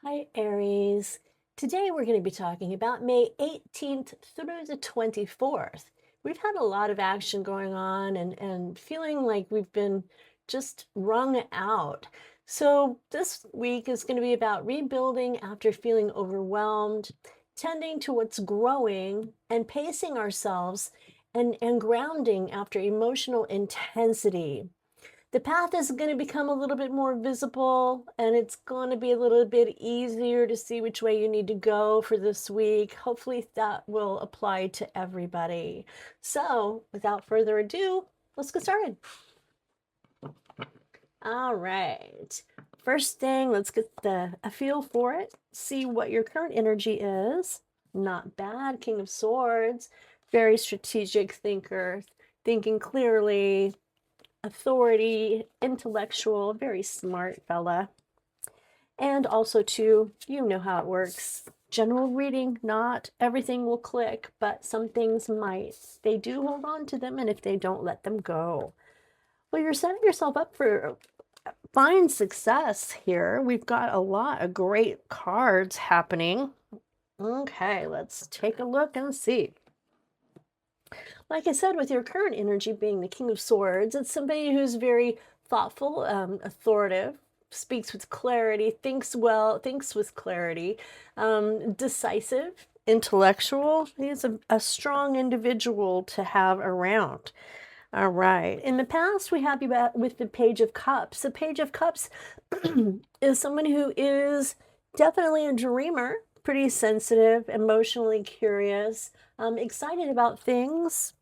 Hi, Aries. Today we're going to be talking about May 18th through the 24th. We've had a lot of action going on and feeling like we've been just wrung out. So this week is going to be about rebuilding after feeling overwhelmed, tending to what's growing, and pacing ourselves and grounding after emotional intensity. The path is going to become a little bit more visible, and it's going to be a little bit easier to see which way you need to go for this week. Hopefully that will apply to everybody. So without further ado, let's get started. All right. First thing, let's get a feel for it. See what your current energy is. Not bad. King of Swords. Very strategic thinker, thinking clearly, authority, intellectual, very smart fella. And also too, you know how it works. General reading, not everything will click, but some things might. They do hold on to them, and if they don't, let them go. Well, you're setting yourself up for fine success here. We've got a lot of great cards happening. Okay, let's take a look and see. Like I said, with your current energy being the King of Swords, it's somebody who's very thoughtful, authoritative, speaks with clarity, thinks well, thinks with clarity, decisive, intellectual. He's a strong individual to have around. All right. In the past, we have you with the Page of Cups. The Page of Cups is someone who is definitely a dreamer, pretty sensitive, emotionally curious, excited about things.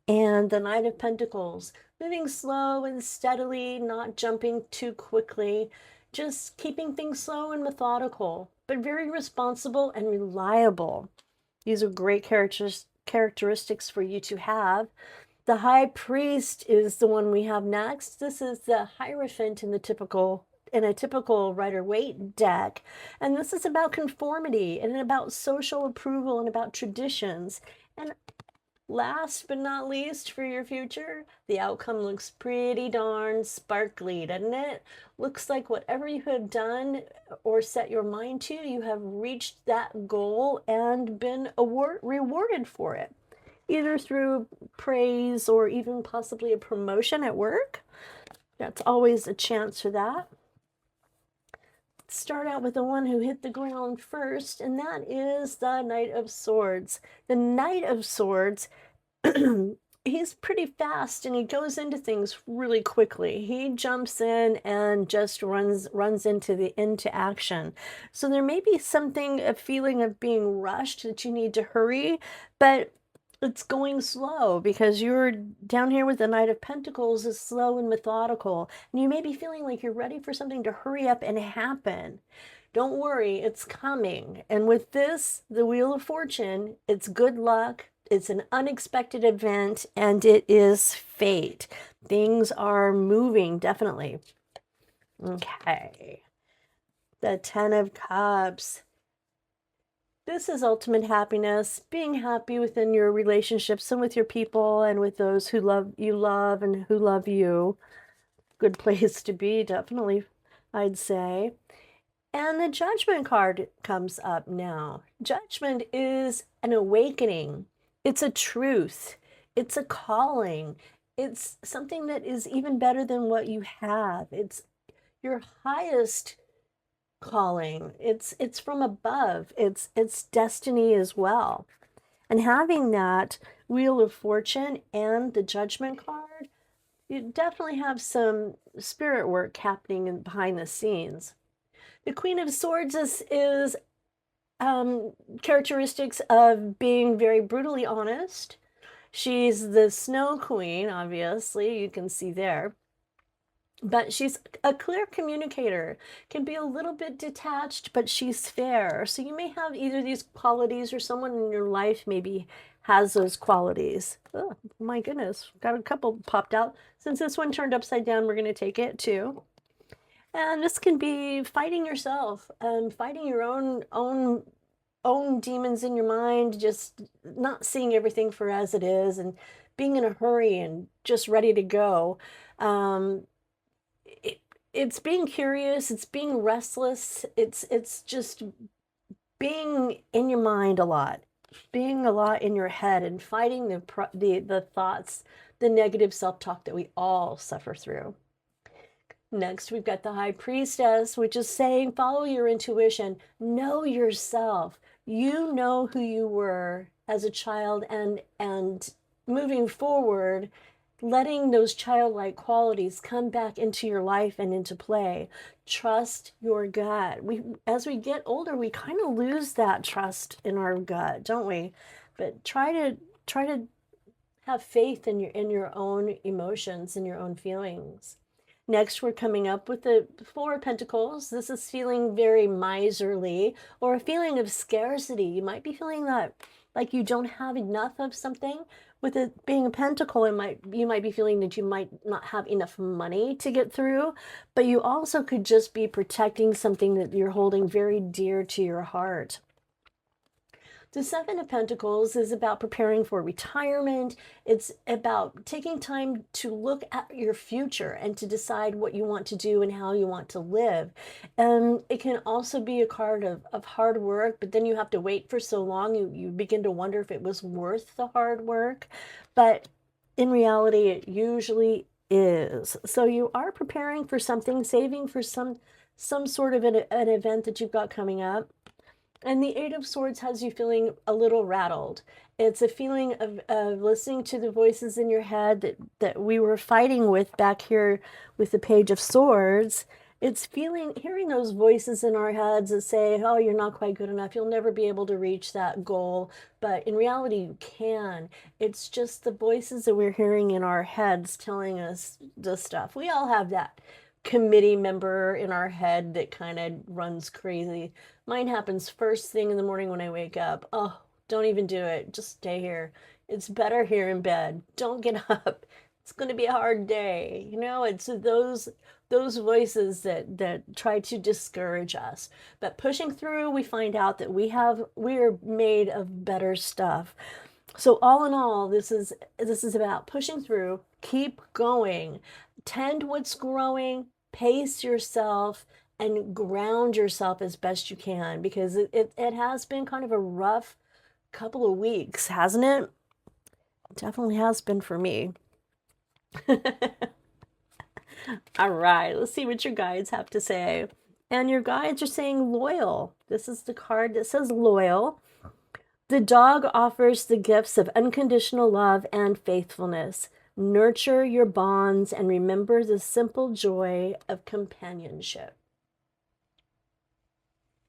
And the Knight of Pentacles, moving slow and steadily, not jumping too quickly, just keeping things slow and methodical, but very responsible and reliable. These are great characteristics for you to have. The High Priest is the one we have next. This is the Hierophant in a typical Rider-Waite deck. And this is about conformity and about social approval and about traditions. And last but not least, for your future, the outcome looks pretty darn sparkly, doesn't it? Looks like whatever you have done or set your mind to, you have reached that goal and been rewarded for it, either through praise or even possibly a promotion at work. That's always a chance for that. Start out with the one who hit the ground first, and that is the Knight of Swords. The Knight of Swords, he's pretty fast and he goes into things really quickly. He jumps in and just runs into action. So there may be a feeling of being rushed, that you need to hurry, but it's going slow because you're down here with the Knight of Pentacles is slow and methodical. And you may be feeling like you're ready for something to hurry up and happen. Don't worry, it's coming. And with this, the Wheel of Fortune, it's good luck, it's an unexpected event, and it is fate. Things are moving, definitely. Okay. The Ten of Cups. This is ultimate happiness, being happy within your relationships and with your people and with those who love and who love you. Good place to be, definitely, I'd say. And the Judgment card comes up now. Judgment is an awakening. It's a truth. It's a calling. It's something that is even better than what you have. It's your highest calling. It's from above. It's destiny as well. And having that Wheel of Fortune and the Judgment card, you definitely have some spirit work happening behind the scenes. The Queen of Swords is characteristics of being very brutally honest. She's the Snow Queen, obviously, you can see there. But she's a clear communicator, can be a little bit detached, but she's fair. So you may have either these qualities or someone in your life maybe has those qualities. Oh, my goodness, got a couple popped out. Since this one turned upside down, we're going to take it too. And this can be fighting yourself, fighting your own demons in your mind, just not seeing everything for as it is and being in a hurry and just ready to go. it's being curious, it's being restless, it's just being in your mind a lot, being a lot in your head and fighting the thoughts, the negative self-talk that we all suffer through. Next, we've got the High Priestess, which is saying, follow your intuition, know yourself. You know who you were as a child, and moving forward, letting those childlike qualities come back into your life and into play. Trust your gut. As we get older, we kind of lose that trust in our gut, don't we? But try to have faith in your own emotions and your own feelings. Next, we're coming up with the Four of Pentacles. This is feeling very miserly or a feeling of scarcity. You might be feeling that like you don't have enough of something. With it being a pentacle, you might be feeling that you might not have enough money to get through, but you also could just be protecting something that you're holding very dear to your heart. The Seven of Pentacles is about preparing for retirement. It's about taking time to look at your future and to decide what you want to do and how you want to live. It can also be a card of hard work, but then you have to wait for so long, you begin to wonder if it was worth the hard work. But in reality, it usually is. So you are preparing for something, saving for some sort of an event that you've got coming up. And the Eight of Swords has you feeling a little rattled. It's a feeling of listening to the voices in your head that we were fighting with back here with the Page of Swords. It's hearing those voices in our heads that say, oh, you're not quite good enough. You'll never be able to reach that goal. But in reality, you can. It's just the voices that we're hearing in our heads telling us this stuff. We all have that committee member in our head that kind of runs crazy. Mine happens first thing in the morning when I wake up. Oh, don't even do it. Just stay here. It's better here in bed. Don't get up. It's going to be a hard day. You know, it's those voices that try to discourage us. But pushing through, we find out that we're made of better stuff. So all in all, this is about pushing through, keep going, tend what's growing, pace yourself, and ground yourself as best you can, because it has been kind of a rough couple of weeks, hasn't it? It definitely has been for me. All right, let's see what your guides have to say. And your guides are saying loyal. This is the card that says loyal. The dog offers the gifts of unconditional love and faithfulness. Nurture your bonds and remember the simple joy of companionship.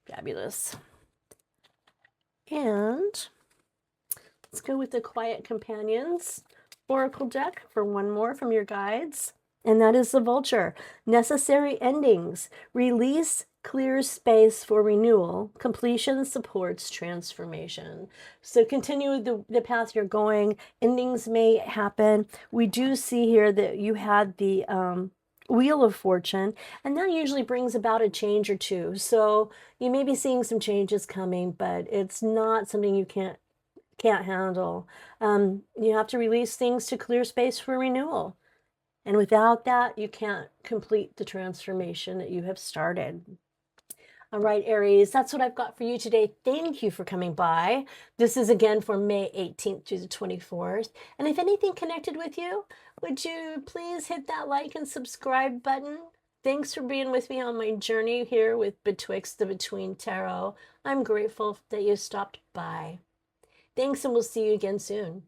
Fabulous. And let's go with the Quiet Companions Oracle deck for one more from your guides. And that is the Vulture. Necessary endings. Release clears space for renewal. Completion supports transformation. So continue the path you're going. Endings may happen. We do see here that you had the Wheel of Fortune, and that usually brings about a change or two. So you may be seeing some changes coming, but it's not something you can't handle. You have to release things to clear space for renewal. And without that, you can't complete the transformation that you have started. All right, Aries, that's what I've got for you today. Thank you for coming by. This is again for May 18th to the 24th. And if anything connected with you, would you please hit that like and subscribe button? Thanks for being with me on my journey here with Betwixt the Between Tarot. I'm grateful that you stopped by. Thanks, and we'll see you again soon.